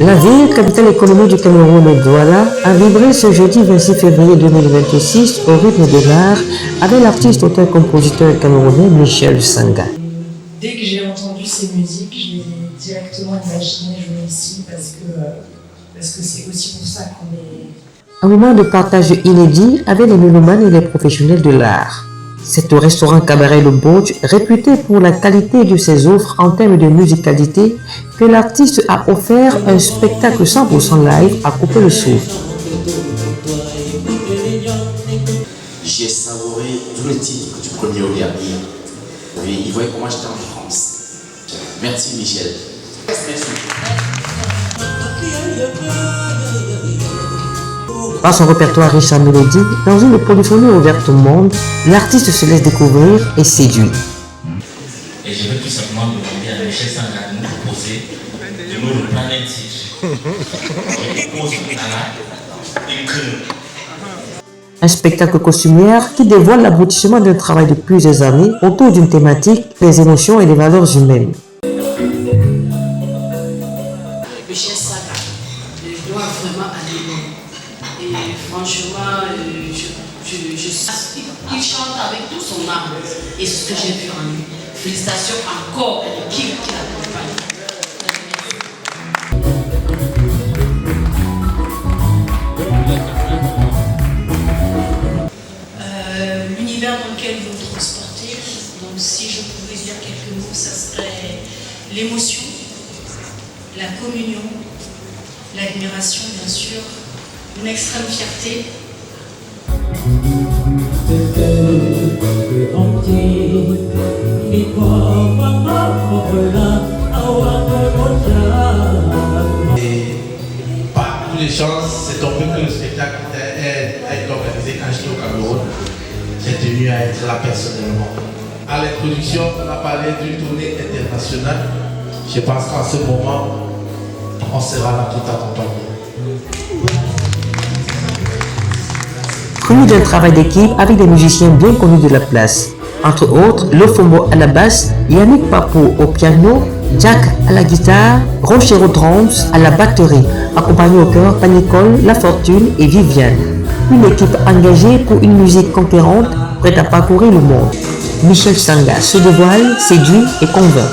La ville, capitale économique du Cameroun et Douala, a vibré ce jeudi 26 février 2026 au rythme de l'art avec l'artiste, auteur-compositeur camerounais Michel Sanga. Dès que j'ai entendu ces musiques, je l'ai directement imaginé jouer ici parce que c'est aussi pour ça qu'on est... Un moment de partage inédit avec les mélomanes et les professionnels de l'art. C'est au restaurant Cabaret Le Bouge, réputé pour la qualité de ses offres en termes de musicalité, que l'artiste a offert un spectacle 100% live à couper le souffle. J'ai savouré tout le titre du premier au dernier. Il voyait comment j'étais en France. Merci Michel. Merci. Par son répertoire riche en mélodies, dans une polyphonie ouverte au monde, l'artiste se laisse découvrir et séduit. Et je veux tout simplement demander à Michel Sanga de nous proposer de nous reprendre un titre. Un spectacle costumière qui dévoile l'aboutissement d'un travail de plusieurs années autour d'une thématique, les émotions et les valeurs humaines. Michel Sanga, je dois vraiment aller loin. Et franchement, il chante avec tout son âme. Et c'est ce que j'ai vu en lui. Félicitations encore à l'équipe qui l'accompagne. L'univers dans lequel vous vous transportez, donc si je pouvais dire quelques mots, ça serait l'émotion, la communion, l'admiration bien sûr, une extrême fierté. Et par toutes les chances, c'est tombé que le spectacle a été organisé quand j'étais au Cameroun. J'ai tenu à être là personnellement. À l'introduction, on a parlé d'une tournée internationale. Je pense qu'en ce moment, on sera là tout accompagné. Connu d'un travail d'équipe avec des musiciens bien connus de la place. Entre autres, Lofombo à la basse, Yannick Papo au piano, Jack à la guitare, Rochero Drums à la batterie, accompagné au chœur par Nicole, La Fortune et Viviane. Une équipe engagée pour une musique conquérante, prête à parcourir le monde. Michel Sanga se dévoile, séduit et convainc.